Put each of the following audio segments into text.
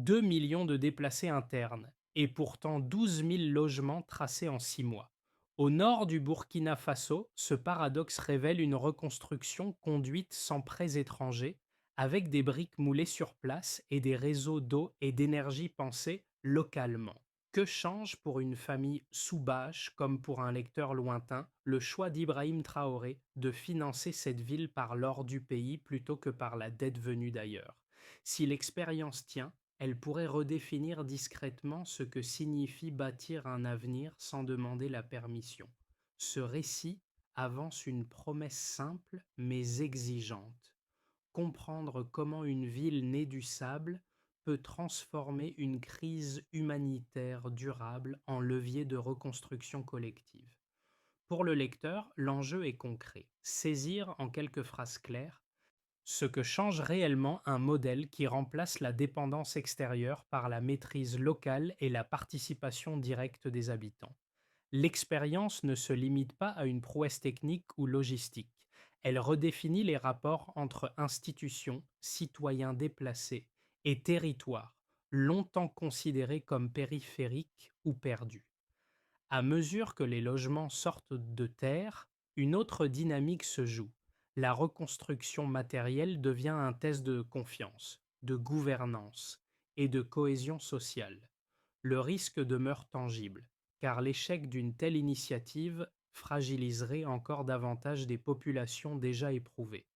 2 millions de déplacés internes et pourtant 12 000 logements tracés en 6 mois. Au nord du Burkina Faso, ce paradoxe révèle une reconstruction conduite sans prêts étrangers, avec des briques moulées sur place et des réseaux d'eau et d'énergie pensés localement. Que change pour une famille sous-bâche comme pour un lecteur lointain le choix d'Ibrahim Traoré de financer cette ville par l'or du pays plutôt que par la dette venue d'ailleurs? Si l'expérience tient, elle pourrait redéfinir discrètement ce que signifie bâtir un avenir sans demander la permission. Ce récit avance une promesse simple mais exigeante: comprendre comment une ville née du sable peut transformer une crise humanitaire durable en levier de reconstruction collective. Pour le lecteur, l'enjeu est concret: saisir en quelques phrases claires ce que change réellement un modèle qui remplace la dépendance extérieure par la maîtrise locale et la participation directe des habitants. L'expérience ne se limite pas à une prouesse technique ou logistique. Elle redéfinit les rapports entre institutions, citoyens déplacés et territoires, longtemps considérés comme périphériques ou perdus. À mesure que les logements sortent de terre, une autre dynamique se joue. La reconstruction matérielle devient un test de confiance, de gouvernance et de cohésion sociale. Le risque demeure tangible, car l'échec d'une telle initiative fragiliserait encore davantage des populations déjà éprouvées.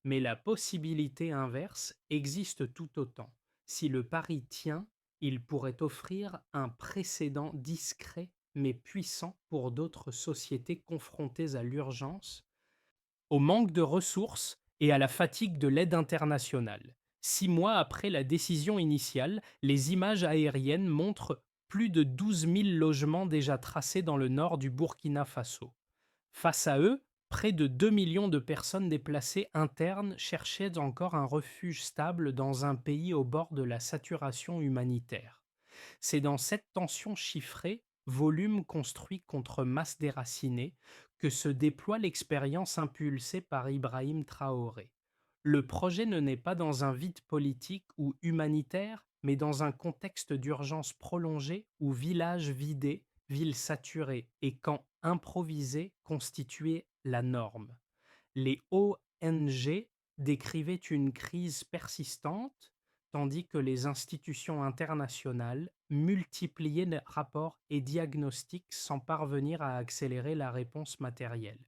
Mais la possibilité inverse existe tout autant. Si le pari tient, il pourrait offrir un précédent discret mais puissant pour d'autres sociétés confrontées à l'urgence, au manque de ressources et à la fatigue de l'aide internationale. 6 mois après la décision initiale, les images aériennes montrent plus de 12 000 logements déjà tracés dans le nord du Burkina Faso. Face à eux, près de 2 millions de personnes déplacées internes cherchaient encore un refuge stable dans un pays au bord de la saturation humanitaire. C'est dans cette tension chiffrée, volume construit contre masse déracinée, que se déploie l'expérience impulsée par Ibrahim Traoré. Le projet ne naît pas dans un vide politique ou humanitaire, mais dans un contexte d'urgence prolongée où villages vidés, villes saturées et camps improvisés constituaient la norme. Les ONG décrivaient une crise persistante, tandis que les institutions internationales multipliaient les rapports et diagnostics sans parvenir à accélérer la réponse matérielle.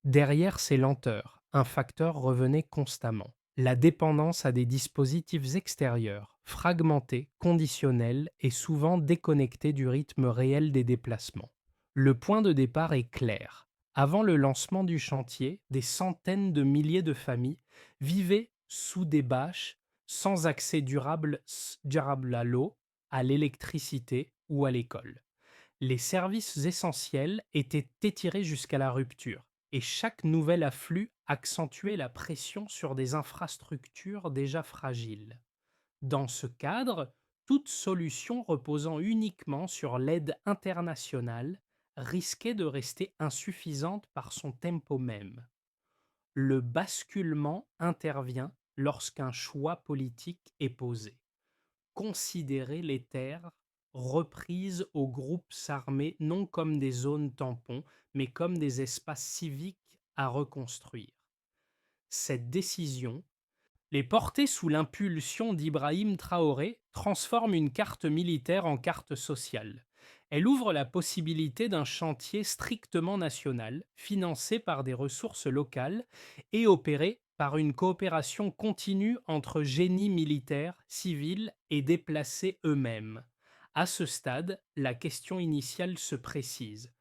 Derrière ces lenteurs, un facteur revenait constamment: la dépendance à des dispositifs extérieurs, fragmentés, conditionnels et souvent déconnectés du rythme réel des déplacements. Le point de départ est clair. Avant le lancement du chantier, des centaines de milliers de familles vivaient sous des bâches, sans accès durable à l'eau, à l'électricité ou à l'école. Les services essentiels étaient étirés jusqu'à la rupture, et chaque nouvel afflux accentuait la pression sur des infrastructures déjà fragiles. Dans ce cadre, toute solution reposant uniquement sur l'aide internationale risquait de rester insuffisante par son tempo même. Le basculement intervient lorsqu'un choix politique est posé: considérer les terres reprises aux groupes armés non comme des zones tampons, mais comme des espaces civiques à reconstruire. Cette décision, les portée sous l'impulsion d'Ibrahim Traoré, transforme une carte militaire en carte sociale. Elle ouvre la possibilité d'un chantier strictement national, financé par des ressources locales et opéré par une coopération continue entre génie militaire, civil et déplacés eux-mêmes. À ce stade, la question initiale se précise: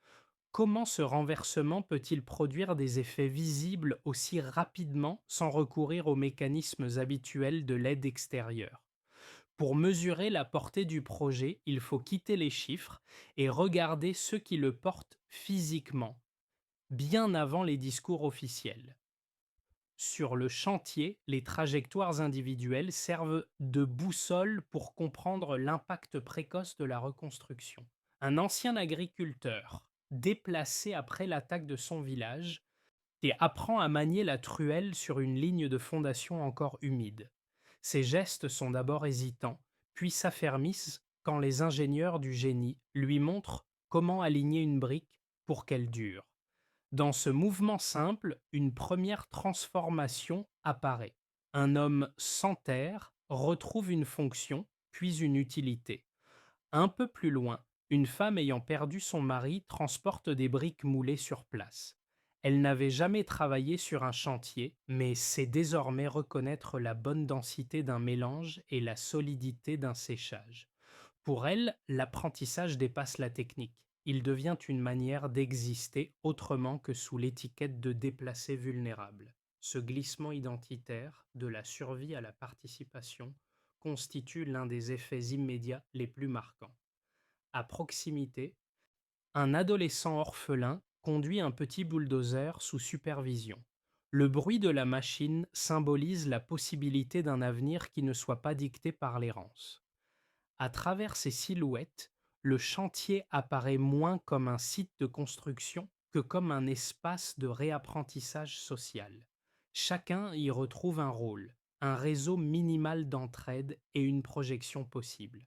comment ce renversement peut-il produire des effets visibles aussi rapidement sans recourir aux mécanismes habituels de l'aide extérieure? Pour mesurer la portée du projet, il faut quitter les chiffres et regarder ceux qui le portent physiquement, bien avant les discours officiels. Sur le chantier, les trajectoires individuelles servent de boussole pour comprendre l'impact précoce de la reconstruction. Un ancien agriculteur, déplacé après l'attaque de son village, et apprend à manier la truelle sur une ligne de fondation encore humide. Ses gestes sont d'abord hésitants, puis s'affermissent quand les ingénieurs du génie lui montrent comment aligner une brique pour qu'elle dure. Dans ce mouvement simple, une première transformation apparaît. Un homme sans terre retrouve une fonction, puis une utilité. Un peu plus loin, une femme ayant perdu son mari transporte des briques moulées sur place. Elle n'avait jamais travaillé sur un chantier, mais sait désormais reconnaître la bonne densité d'un mélange et la solidité d'un séchage. Pour elle, l'apprentissage dépasse la technique. Il devient une manière d'exister autrement que sous l'étiquette de déplacé vulnérable. Ce glissement identitaire, de la survie à la participation, constitue l'un des effets immédiats les plus marquants. À proximité, un adolescent orphelin conduit un petit bulldozer sous supervision. Le bruit de la machine symbolise la possibilité d'un avenir qui ne soit pas dicté par l'errance. À travers ces silhouettes, le chantier apparaît moins comme un site de construction que comme un espace de réapprentissage social. Chacun y retrouve un rôle, un réseau minimal d'entraide et une projection possible.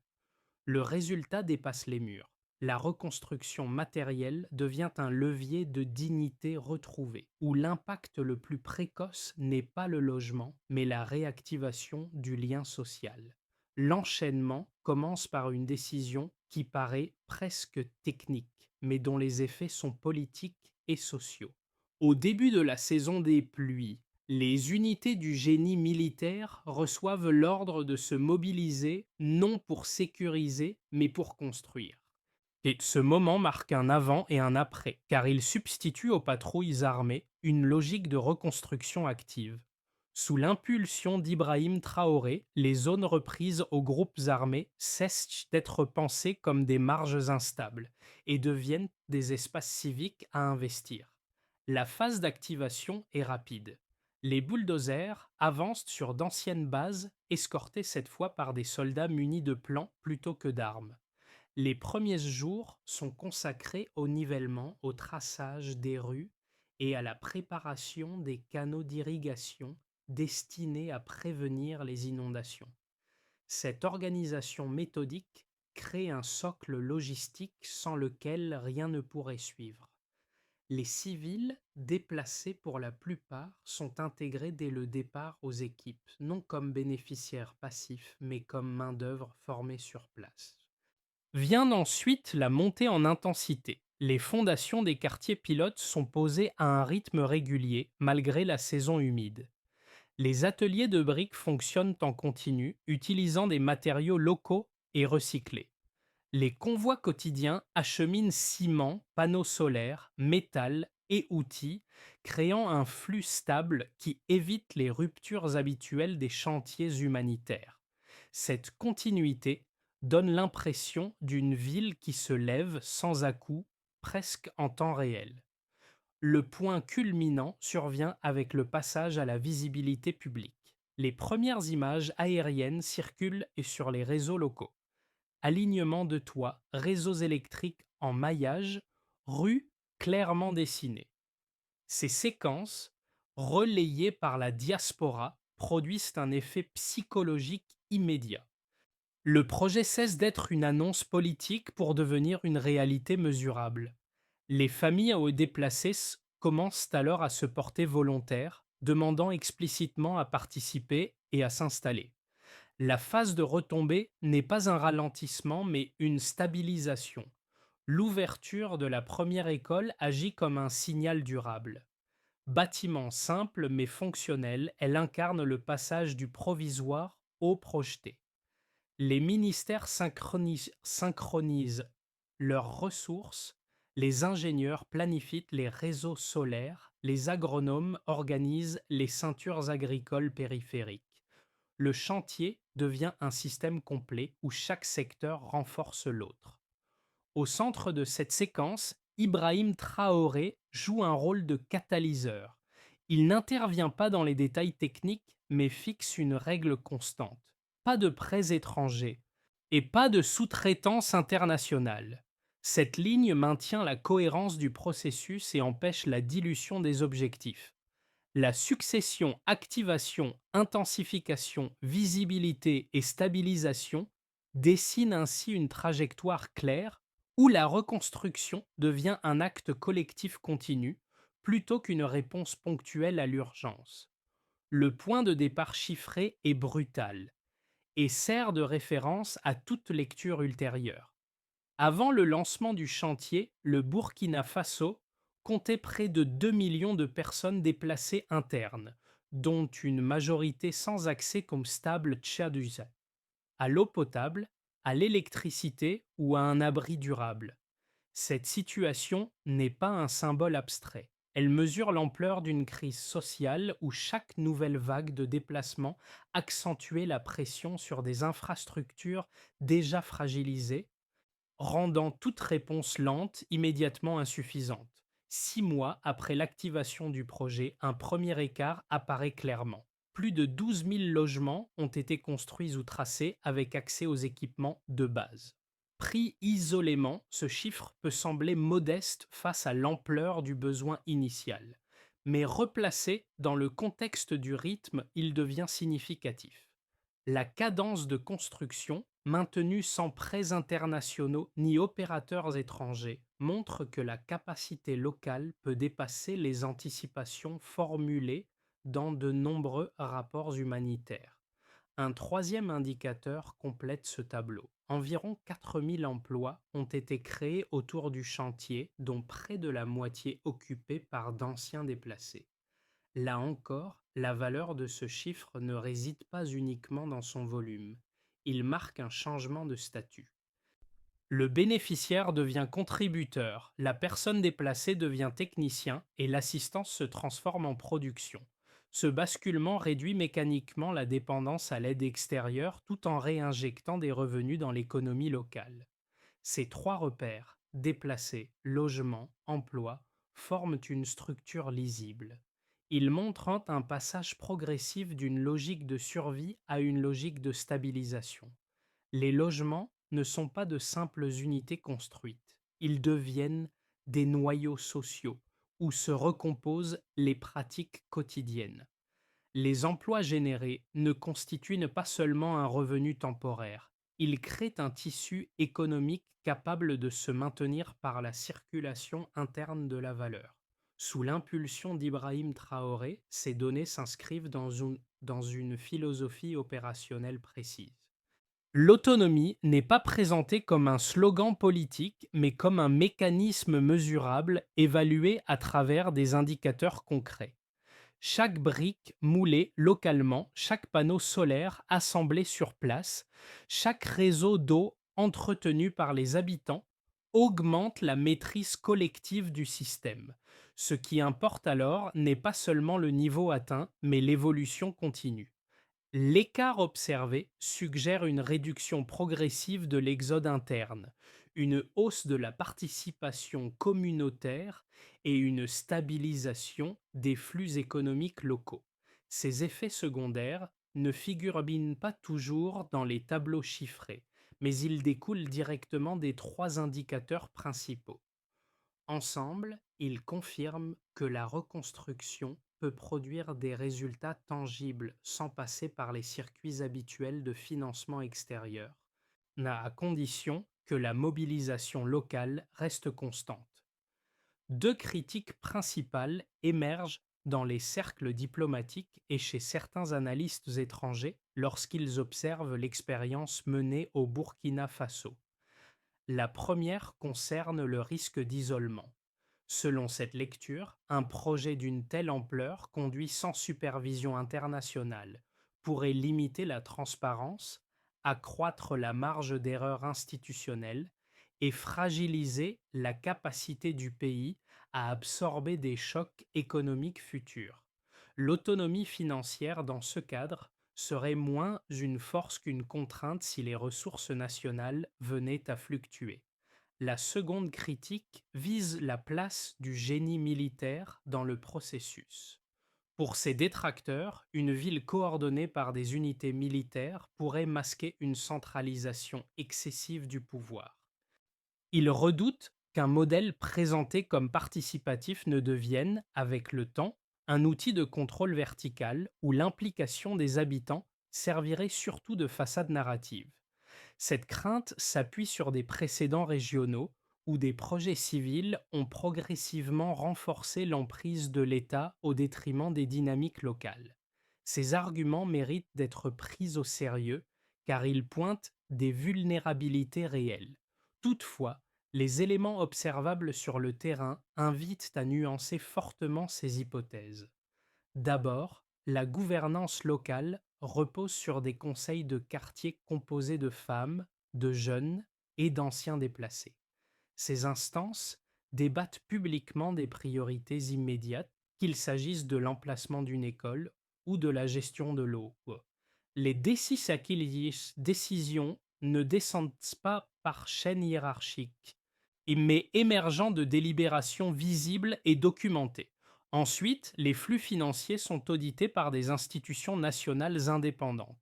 Le résultat dépasse les murs. La reconstruction matérielle devient un levier de dignité retrouvée, où l'impact le plus précoce n'est pas le logement, mais la réactivation du lien social. L'enchaînement commence par une décision qui paraît presque technique, mais dont les effets sont politiques et sociaux. Au début de la saison des pluies, les unités du génie militaire reçoivent l'ordre de se mobiliser non pour sécuriser, mais pour construire. Et ce moment marque un avant et un après, car il substitue aux patrouilles armées une logique de reconstruction active. Sous l'impulsion d'Ibrahim Traoré, les zones reprises aux groupes armés cessent d'être pensées comme des marges instables et deviennent des espaces civiques à investir. La phase d'activation est rapide. Les bulldozers avancent sur d'anciennes bases, escortés cette fois par des soldats munis de plans plutôt que d'armes. Les premiers jours sont consacrés au nivellement, au traçage des rues et à la préparation des canaux d'irrigation destinés à prévenir les inondations. Cette organisation méthodique crée un socle logistique sans lequel rien ne pourrait suivre. Les civils, déplacés pour la plupart, sont intégrés dès le départ aux équipes, non comme bénéficiaires passifs, mais comme main-d'œuvre formée sur place. Vient ensuite la montée en intensité. Les fondations des quartiers pilotes sont posées à un rythme régulier, malgré la saison humide. Les ateliers de briques fonctionnent en continu, utilisant des matériaux locaux et recyclés. Les convois quotidiens acheminent ciment, panneaux solaires, métal et outils, créant un flux stable qui évite les ruptures habituelles des chantiers humanitaires. Cette continuité donne l'impression d'une ville qui se lève sans à-coups, presque en temps réel. Le point culminant survient avec le passage à la visibilité publique. Les premières images aériennes circulent et sur les réseaux locaux. Alignement de toits, réseaux électriques en maillage, rues clairement dessinées. Ces séquences, relayées par la diaspora, produisent un effet psychologique immédiat. Le projet cesse d'être une annonce politique pour devenir une réalité mesurable. Les familles aux déplacés commencent alors à se porter volontaires, demandant explicitement à participer et à s'installer. La phase de retombée n'est pas un ralentissement mais une stabilisation. L'ouverture de la première école agit comme un signal durable. Bâtiment simple mais fonctionnel, elle incarne le passage du provisoire au projeté. Les ministères synchronisent leurs ressources, les ingénieurs planifient les réseaux solaires, les agronomes organisent les ceintures agricoles périphériques. Le chantier devient un système complet où chaque secteur renforce l'autre. Au centre de cette séquence, Ibrahim Traoré joue un rôle de catalyseur. Il n'intervient pas dans les détails techniques, mais fixe une règle constante. Pas de prêts étrangers et pas de sous-traitance internationale. Cette ligne maintient la cohérence du processus et empêche la dilution des objectifs. La succession activation, intensification, visibilité et stabilisation dessine ainsi une trajectoire claire où la reconstruction devient un acte collectif continu plutôt qu'une réponse ponctuelle à l'urgence. Le point de départ chiffré est brutal et sert de référence à toute lecture ultérieure. Avant le lancement du chantier, le Burkina Faso comptait près de 2 millions de personnes déplacées internes, dont une majorité sans accès comme stable tchadusien, à l'eau potable, à l'électricité ou à un abri durable. Cette situation n'est pas un symbole abstrait. Elle mesure l'ampleur d'une crise sociale où chaque nouvelle vague de déplacement accentuait la pression sur des infrastructures déjà fragilisées, rendant toute réponse lente immédiatement insuffisante. 6 mois après l'activation du projet, un premier écart apparaît clairement. Plus de 12 000 logements ont été construits ou tracés avec accès aux équipements de base. Pris isolément, ce chiffre peut sembler modeste face à l'ampleur du besoin initial. Mais replacé dans le contexte du rythme, il devient significatif. La cadence de construction, maintenue sans prêts internationaux ni opérateurs étrangers, montre que la capacité locale peut dépasser les anticipations formulées dans de nombreux rapports humanitaires. Un troisième indicateur complète ce tableau. Environ 4 000 emplois ont été créés autour du chantier, dont près de la moitié occupés par d'anciens déplacés. Là encore, la valeur de ce chiffre ne réside pas uniquement dans son volume. Il marque un changement de statut. Le bénéficiaire devient contributeur, la personne déplacée devient technicien et l'assistance se transforme en production. Ce basculement réduit mécaniquement la dépendance à l'aide extérieure tout en réinjectant des revenus dans l'économie locale. Ces trois repères, déplacés, logement, emploi, forment une structure lisible. Ils montrent un passage progressif d'une logique de survie à une logique de stabilisation. Les logements ne sont pas de simples unités construites, ils deviennent des noyaux sociaux où se recomposent les pratiques quotidiennes. Les emplois générés ne constituent pas seulement un revenu temporaire, ils créent un tissu économique capable de se maintenir par la circulation interne de la valeur. Sous l'impulsion d'Ibrahim Traoré, ces données s'inscrivent dans une philosophie opérationnelle précise. L'autonomie n'est pas présentée comme un slogan politique, mais comme un mécanisme mesurable évalué à travers des indicateurs concrets. Chaque brique moulée localement, chaque panneau solaire assemblé sur place, chaque réseau d'eau entretenu par les habitants augmente la maîtrise collective du système. Ce qui importe alors n'est pas seulement le niveau atteint, mais l'évolution continue. L'écart observé suggère une réduction progressive de l'exode interne, une hausse de la participation communautaire et une stabilisation des flux économiques locaux. Ces effets secondaires ne figurent pas toujours dans les tableaux chiffrés, mais ils découlent directement des trois indicateurs principaux. Ensemble, ils confirment que la reconstruction peut produire des résultats tangibles sans passer par les circuits habituels de financement extérieur, à condition que la mobilisation locale reste constante. Deux critiques principales émergent dans les cercles diplomatiques et chez certains analystes étrangers lorsqu'ils observent l'expérience menée au Burkina Faso. La première concerne le risque d'isolement. Selon cette lecture, un projet d'une telle ampleur conduit sans supervision internationale pourrait limiter la transparence, accroître la marge d'erreur institutionnelle et fragiliser la capacité du pays à absorber des chocs économiques futurs. L'autonomie financière dans ce cadre serait moins une force qu'une contrainte si les ressources nationales venaient à fluctuer. La seconde critique vise la place du génie militaire dans le processus. Pour ces détracteurs, une ville coordonnée par des unités militaires pourrait masquer une centralisation excessive du pouvoir. Ils redoutent qu'un modèle présenté comme participatif ne devienne, avec le temps, un outil de contrôle vertical où l'implication des habitants servirait surtout de façade narrative. Cette crainte s'appuie sur des précédents régionaux où des projets civils ont progressivement renforcé l'emprise de l'État au détriment des dynamiques locales. Ces arguments méritent d'être pris au sérieux car ils pointent des vulnérabilités réelles. Toutefois, les éléments observables sur le terrain invitent à nuancer fortement ces hypothèses. D'abord, la gouvernance locale repose sur des conseils de quartier composés de femmes, de jeunes et d'anciens déplacés. Ces instances débattent publiquement des priorités immédiates, qu'il s'agisse de l'emplacement d'une école ou de la gestion de l'eau. Les décisions ne descendent pas par chaîne hiérarchique, mais émergeant de délibérations visibles et documentées. Ensuite, les flux financiers sont audités par des institutions nationales indépendantes,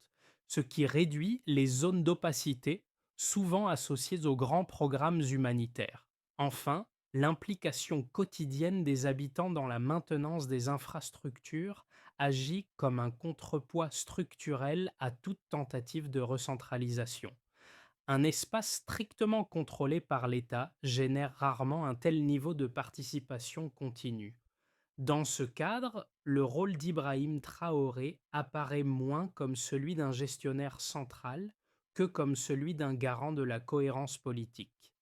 ce qui réduit les zones d'opacité souvent associées aux grands programmes humanitaires. Enfin, l'implication quotidienne des habitants dans la maintenance des infrastructures agit comme un contrepoids structurel à toute tentative de recentralisation. Un espace strictement contrôlé par l'État génère rarement un tel niveau de participation continue. Dans ce cadre, le rôle d'Ibrahim Traoré apparaît moins comme celui d'un gestionnaire central que comme celui d'un garant de la cohérence politique.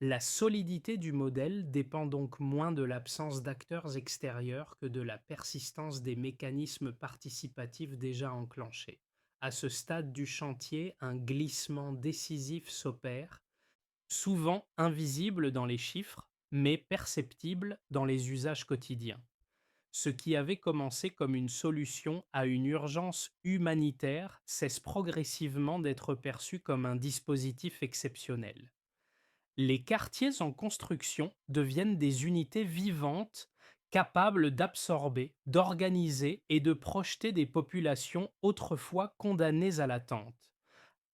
La solidité du modèle dépend donc moins de l'absence d'acteurs extérieurs que de la persistance des mécanismes participatifs déjà enclenchés. À ce stade du chantier, un glissement décisif s'opère, souvent invisible dans les chiffres, mais perceptible dans les usages quotidiens. Ce qui avait commencé comme une solution à une urgence humanitaire cesse progressivement d'être perçu comme un dispositif exceptionnel. Les quartiers en construction deviennent des unités vivantes capables d'absorber, d'organiser et de projeter des populations autrefois condamnées à l'attente.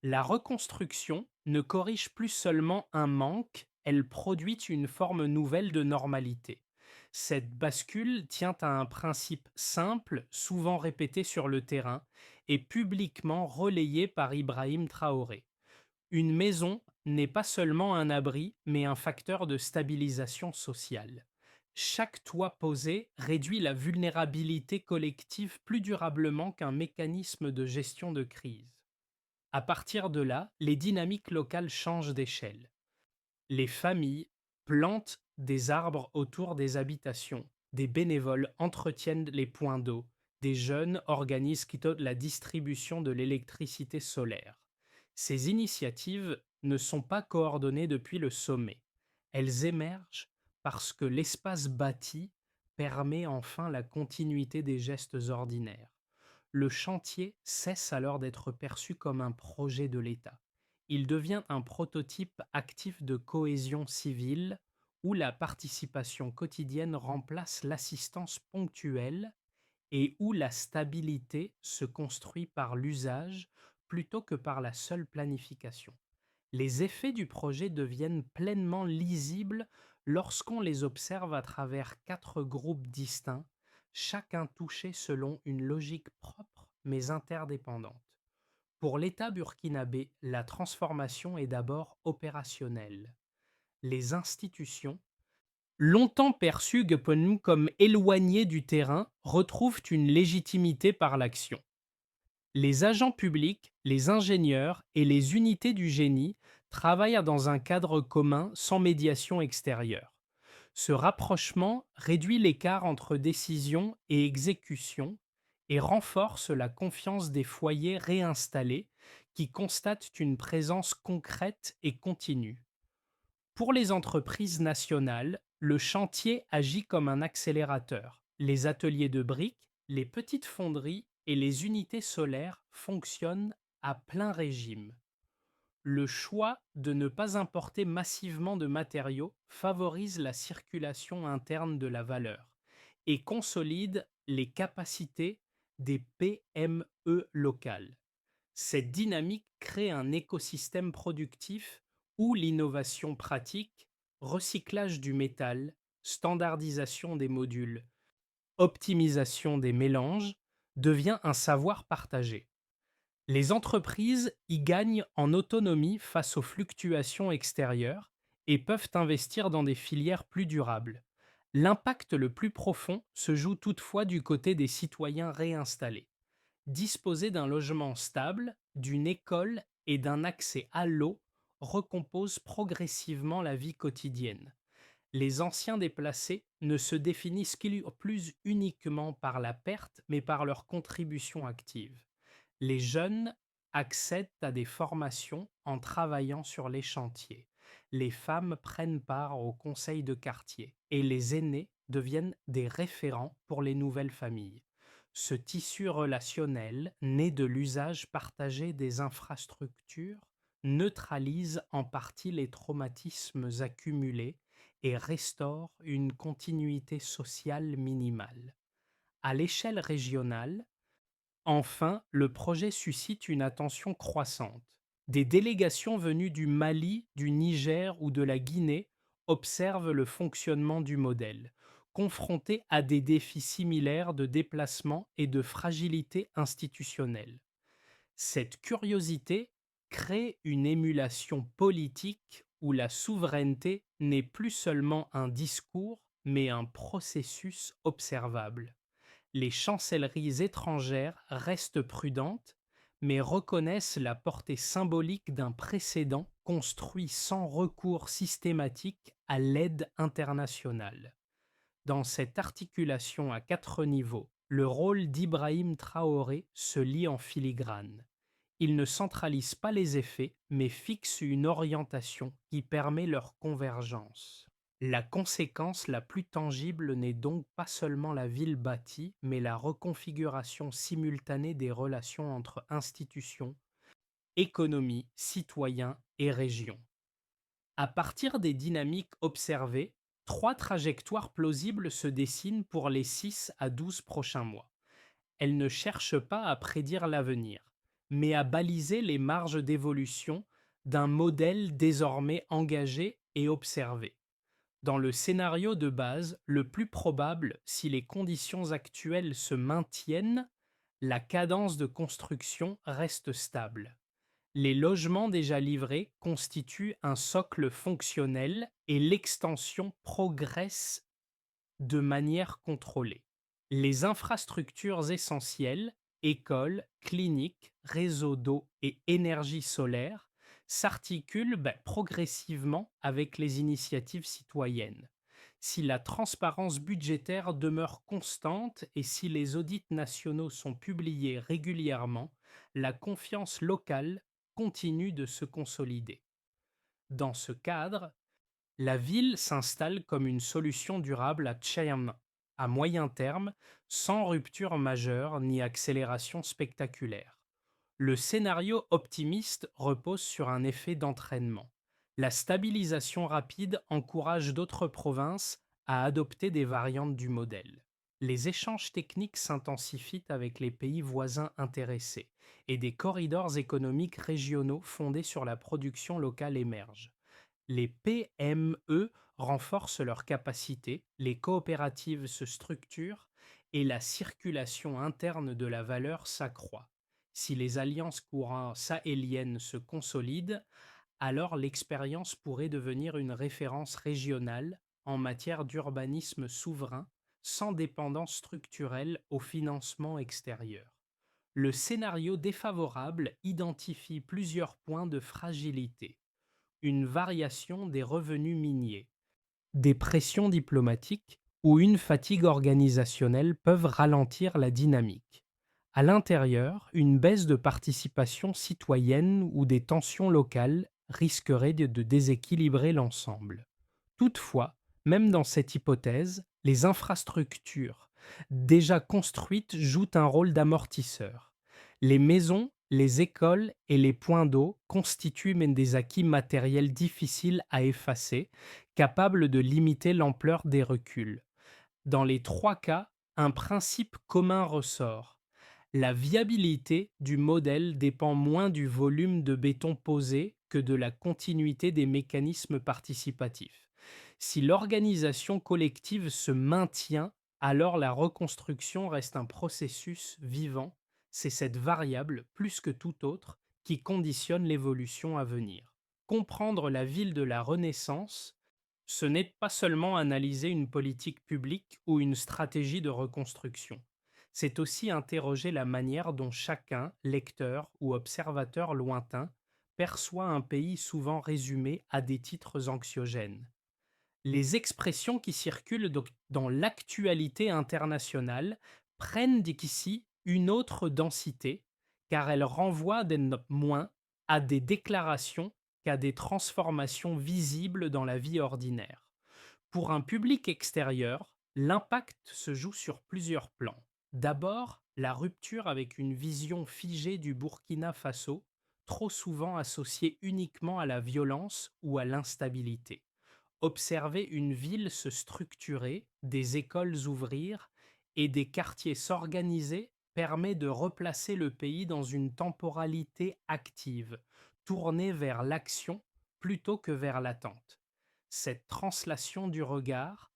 La reconstruction ne corrige plus seulement un manque, elle produit une forme nouvelle de normalité. Cette bascule tient à un principe simple, souvent répété sur le terrain, et publiquement relayé par Ibrahim Traoré. Une maison n'est pas seulement un abri, mais un facteur de stabilisation sociale. Chaque toit posé réduit la vulnérabilité collective plus durablement qu'un mécanisme de gestion de crise. À partir de là, les dynamiques locales changent d'échelle. Les familles plantent des arbres autour des habitations, des bénévoles entretiennent les points d'eau, des jeunes organisent la distribution de l'électricité solaire. Ces initiatives ne sont pas coordonnées depuis le sommet. Elles émergent parce que l'espace bâti permet enfin la continuité des gestes ordinaires. Le chantier cesse alors d'être perçu comme un projet de l'État. Il devient un prototype actif de cohésion civile où la participation quotidienne remplace l'assistance ponctuelle et où la stabilité se construit par l'usage plutôt que par la seule planification. Les effets du projet deviennent pleinement lisibles lorsqu'on les observe à travers quatre groupes distincts, chacun touché selon une logique propre mais interdépendante. Pour l'État burkinabé, la transformation est d'abord opérationnelle. Les institutions, longtemps perçues comme éloignées du terrain, retrouvent une légitimité par l'action. Les agents publics, les ingénieurs et les unités du génie travaillent dans un cadre commun sans médiation extérieure. Ce rapprochement réduit l'écart entre décision et exécution et renforce la confiance des foyers réinstallés qui constatent une présence concrète et continue. Pour les entreprises nationales, le chantier agit comme un accélérateur. Les ateliers de briques, les petites fonderies et les unités solaires fonctionnent à plein régime. Le choix de ne pas importer massivement de matériaux favorise la circulation interne de la valeur et consolide les capacités des PME locales. Cette dynamique crée un écosystème productif où l'innovation pratique, recyclage du métal, standardisation des modules, optimisation des mélanges devient un savoir partagé. Les entreprises y gagnent en autonomie face aux fluctuations extérieures et peuvent investir dans des filières plus durables. L'impact le plus profond se joue toutefois du côté des citoyens réinstallés. Disposer d'un logement stable, d'une école et d'un accès à l'eau recompose progressivement la vie quotidienne. Les anciens déplacés ne se définissent plus uniquement par la perte, mais par leur contribution active. Les jeunes accèdent à des formations en travaillant sur les chantiers. Les femmes prennent part aux conseils de quartier et les aînés deviennent des référents pour les nouvelles familles. Ce tissu relationnel, né de l'usage partagé des infrastructures, neutralise en partie les traumatismes accumulés et restaure une continuité sociale minimale. À l'échelle régionale, enfin, le projet suscite une attention croissante. Des délégations venues du Mali, du Niger ou de la Guinée observent le fonctionnement du modèle, confrontés à des défis similaires de déplacement et de fragilité institutionnelle. Cette curiosité crée une émulation politique où la souveraineté n'est plus seulement un discours, mais un processus observable. Les chancelleries étrangères restent prudentes, mais reconnaissent la portée symbolique d'un précédent construit sans recours systématique à l'aide internationale. Dans cette articulation à quatre niveaux, le rôle d'Ibrahim Traoré se lie en filigrane. Il ne centralise pas les effets, mais fixe une orientation qui permet leur convergence. La conséquence la plus tangible n'est donc pas seulement la ville bâtie, mais la reconfiguration simultanée des relations entre institutions, économie, citoyens et régions. À partir des dynamiques observées, trois trajectoires plausibles se dessinent pour les 6 à 12 prochains mois. Elles ne cherchent pas à prédire l'avenir, mais à baliser les marges d'évolution d'un modèle désormais engagé et observé. Dans le scénario de base, le plus probable, si les conditions actuelles se maintiennent, la cadence de construction reste stable. Les logements déjà livrés constituent un socle fonctionnel et l'extension progresse de manière contrôlée. Les infrastructures essentielles, écoles, cliniques, réseaux d'eau et énergie solaire, s'articulent progressivement avec les initiatives citoyennes. Si la transparence budgétaire demeure constante et si les audits nationaux sont publiés régulièrement, la confiance locale continue de se consolider. Dans ce cadre, la ville s'installe comme une solution durable à moyen terme, sans rupture majeure ni accélération spectaculaire. Le scénario optimiste repose sur un effet d'entraînement. La stabilisation rapide encourage d'autres provinces à adopter des variantes du modèle. Les échanges techniques s'intensifient avec les pays voisins intéressés et des corridors économiques régionaux fondés sur la production locale émergent. Les PME renforcent leurs capacités, les coopératives se structurent et la circulation interne de la valeur s'accroît. Si les alliances courant sahéliennes se consolident, alors l'expérience pourrait devenir une référence régionale en matière d'urbanisme souverain, sans dépendance structurelle au financement extérieur. Le scénario défavorable identifie plusieurs points de fragilité: une variation des revenus miniers, des pressions diplomatiques ou une fatigue organisationnelle peuvent ralentir la dynamique. À l'intérieur, une baisse de participation citoyenne ou des tensions locales risqueraient de déséquilibrer l'ensemble. Toutefois, même dans cette hypothèse, les infrastructures déjà construites jouent un rôle d'amortisseur. Les maisons, les écoles et les points d'eau constituent même des acquis matériels difficiles à effacer, capables de limiter l'ampleur des reculs. Dans les trois cas, un principe commun ressort: la viabilité du modèle dépend moins du volume de béton posé que de la continuité des mécanismes participatifs. Si l'organisation collective se maintient, alors la reconstruction reste un processus vivant, c'est cette variable, plus que tout autre, qui conditionne l'évolution à venir. Comprendre la ville de la Renaissance, ce n'est pas seulement analyser une politique publique ou une stratégie de reconstruction. C'est aussi interroger la manière dont chacun, lecteur ou observateur lointain, perçoit un pays souvent résumé à des titres anxiogènes. Les expressions qui circulent donc dans l'actualité internationale prennent ici une autre densité, car elles renvoient moins à des déclarations qu'à des transformations visibles dans la vie ordinaire. Pour un public extérieur, l'impact se joue sur plusieurs plans. D'abord, la rupture avec une vision figée du Burkina Faso, trop souvent associée uniquement à la violence ou à l'instabilité. Observer une ville se structurer, des écoles ouvrir et des quartiers s'organiser permet de replacer le pays dans une temporalité active, tournée vers l'action plutôt que vers l'attente. Cette translation du regard,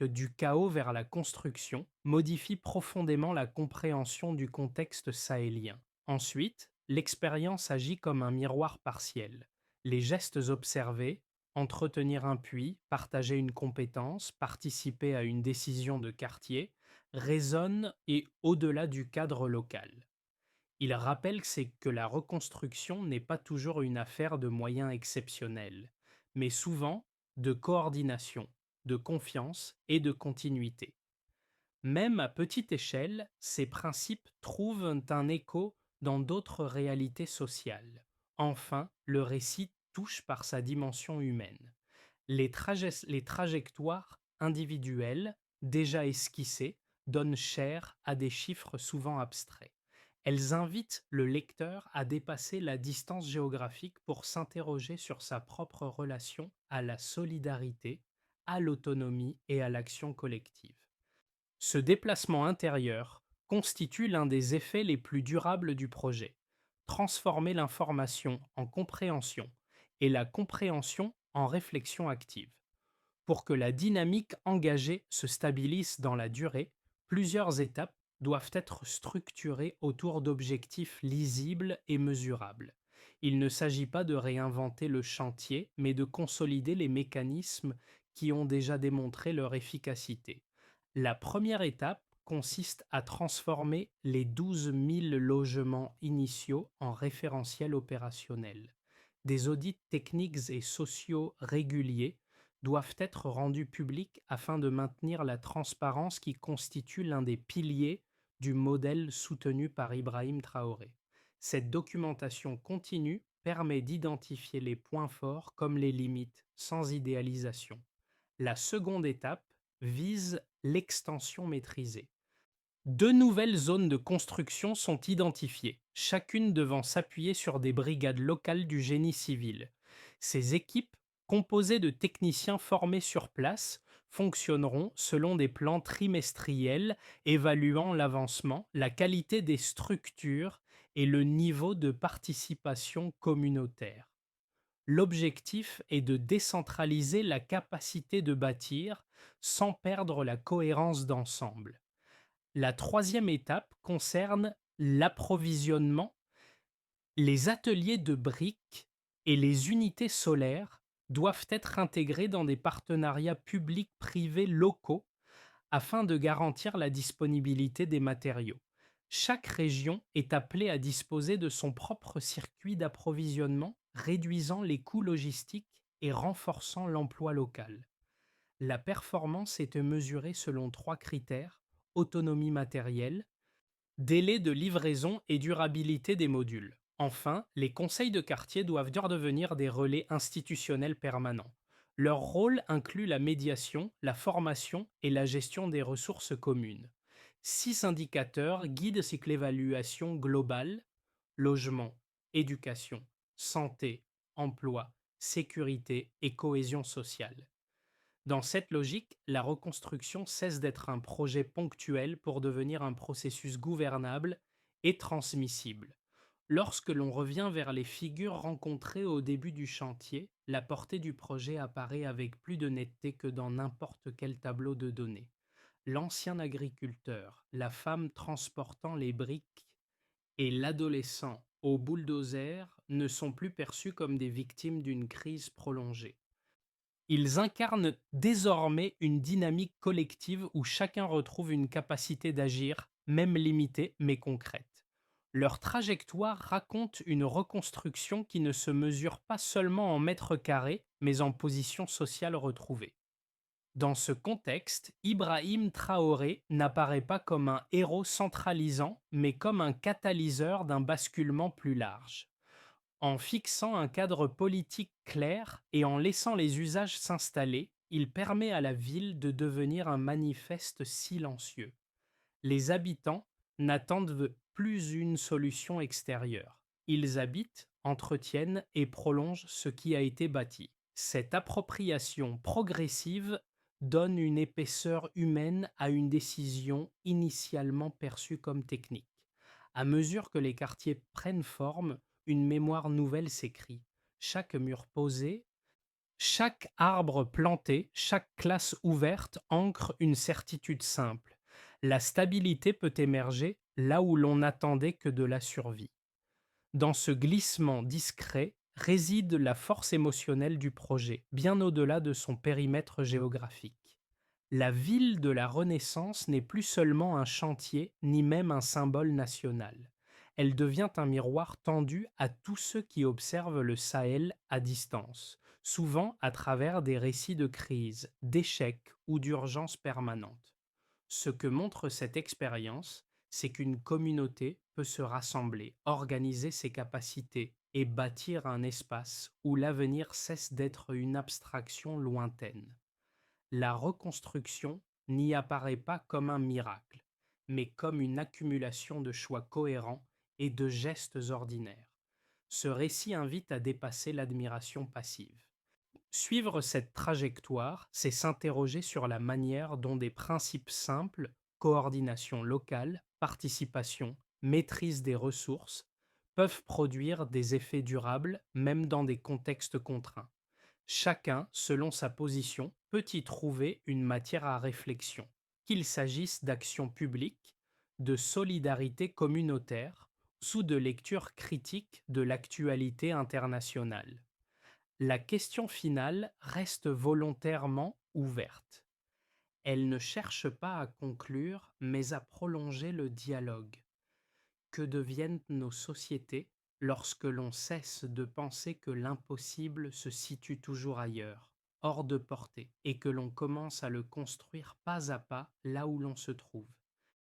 du chaos vers la construction, modifie profondément la compréhension du contexte sahélien. Ensuite, l'expérience agit comme un miroir partiel. Les gestes observés, entretenir un puits, partager une compétence, participer à une décision de quartier, résonnent et au-delà du cadre local. Il rappelle que la reconstruction n'est pas toujours une affaire de moyens exceptionnels, mais souvent de coordination, de confiance et de continuité. Même à petite échelle, ces principes trouvent un écho dans d'autres réalités sociales. Enfin, le récit touche par sa dimension humaine. Les trajectoires individuelles, déjà esquissées, donnent chair à des chiffres souvent abstraits. Elles invitent le lecteur à dépasser la distance géographique pour s'interroger sur sa propre relation à la solidarité, à l'autonomie et à l'action collective. Ce déplacement intérieur constitue l'un des effets les plus durables du projet. Transformer l'information en compréhension et la compréhension en réflexion active. Pour que la dynamique engagée se stabilise dans la durée, plusieurs étapes doivent être structurées autour d'objectifs lisibles et mesurables. Il ne s'agit pas de réinventer le chantier, mais de consolider les mécanismes qui ont déjà démontré leur efficacité. La première étape consiste à transformer les 12 000 logements initiaux en référentiels opérationnels. Des audits techniques et sociaux réguliers doivent être rendus publics afin de maintenir la transparence qui constitue l'un des piliers du modèle soutenu par Ibrahim Traoré. Cette documentation continue permet d'identifier les points forts comme les limites, sans idéalisation. La seconde étape vise l'extension maîtrisée. Deux nouvelles zones de construction sont identifiées, chacune devant s'appuyer sur des brigades locales du génie civil. Ces équipes, composées de techniciens formés sur place, fonctionneront selon des plans trimestriels évaluant l'avancement, la qualité des structures et le niveau de participation communautaire. L'objectif est de décentraliser la capacité de bâtir sans perdre la cohérence d'ensemble. La troisième étape concerne l'approvisionnement. Les ateliers de briques et les unités solaires doivent être intégrés dans des partenariats publics-privés locaux afin de garantir la disponibilité des matériaux. Chaque région est appelée à disposer de son propre circuit d'approvisionnement, réduisant les coûts logistiques et renforçant l'emploi local. La performance est mesurée selon trois critères: autonomie matérielle, délai de livraison et durabilité des modules. Enfin, les conseils de quartier doivent devenir des relais institutionnels permanents. Leur rôle inclut la médiation, la formation et la gestion des ressources communes. 6 indicateurs guident l'évaluation globale: logement, éducation, santé, emploi, sécurité et cohésion sociale. Dans cette logique, la reconstruction cesse d'être un projet ponctuel pour devenir un processus gouvernable et transmissible. Lorsque l'on revient vers les figures rencontrées au début du chantier, la portée du projet apparaît avec plus de netteté que dans n'importe quel tableau de données. L'ancien agriculteur, la femme transportant les briques et l'adolescent au bulldozer ne sont plus perçus comme des victimes d'une crise prolongée. Ils incarnent désormais une dynamique collective où chacun retrouve une capacité d'agir, même limitée, mais concrète. Leur trajectoire raconte une reconstruction qui ne se mesure pas seulement en mètres carrés, mais en position sociale retrouvée. Dans ce contexte, Ibrahim Traoré n'apparaît pas comme un héros centralisant, mais comme un catalyseur d'un basculement plus large. En fixant un cadre politique clair et en laissant les usages s'installer, il permet à la ville de devenir un manifeste silencieux. Les habitants n'attendent plus une solution extérieure. Ils habitent, entretiennent et prolongent ce qui a été bâti. Cette appropriation progressive donne une épaisseur humaine à une décision initialement perçue comme technique. À mesure que les quartiers prennent forme, une mémoire nouvelle s'écrit. Chaque mur posé, chaque arbre planté, chaque classe ouverte ancre une certitude simple. La stabilité peut émerger là où l'on n'attendait que de la survie. Dans ce glissement discret réside la force émotionnelle du projet, bien au-delà de son périmètre géographique. La ville de la Renaissance n'est plus seulement un chantier, ni même un symbole national. Elle devient un miroir tendu à tous ceux qui observent le Sahel à distance, souvent à travers des récits de crise, d'échecs ou d'urgence permanente. Ce que montre cette expérience, c'est qu'une communauté peut se rassembler, organiser ses capacités et bâtir un espace où l'avenir cesse d'être une abstraction lointaine. La reconstruction n'y apparaît pas comme un miracle, mais comme une accumulation de choix cohérents et de gestes ordinaires. Ce récit invite à dépasser l'admiration passive. Suivre cette trajectoire, c'est s'interroger sur la manière dont des principes simples, coordination locale, participation, maîtrise des ressources, peuvent produire des effets durables même dans des contextes contraints. Chacun, selon sa position, peut y trouver une matière à réflexion, qu'il s'agisse d'actions publiques, de solidarité communautaire ou de lecture critique de l'actualité internationale. La question finale reste volontairement ouverte. Elle ne cherche pas à conclure, mais à prolonger le dialogue. Que deviennent nos sociétés lorsque l'on cesse de penser que l'impossible se situe toujours ailleurs, hors de portée, et que l'on commence à le construire pas à pas là où l'on se trouve?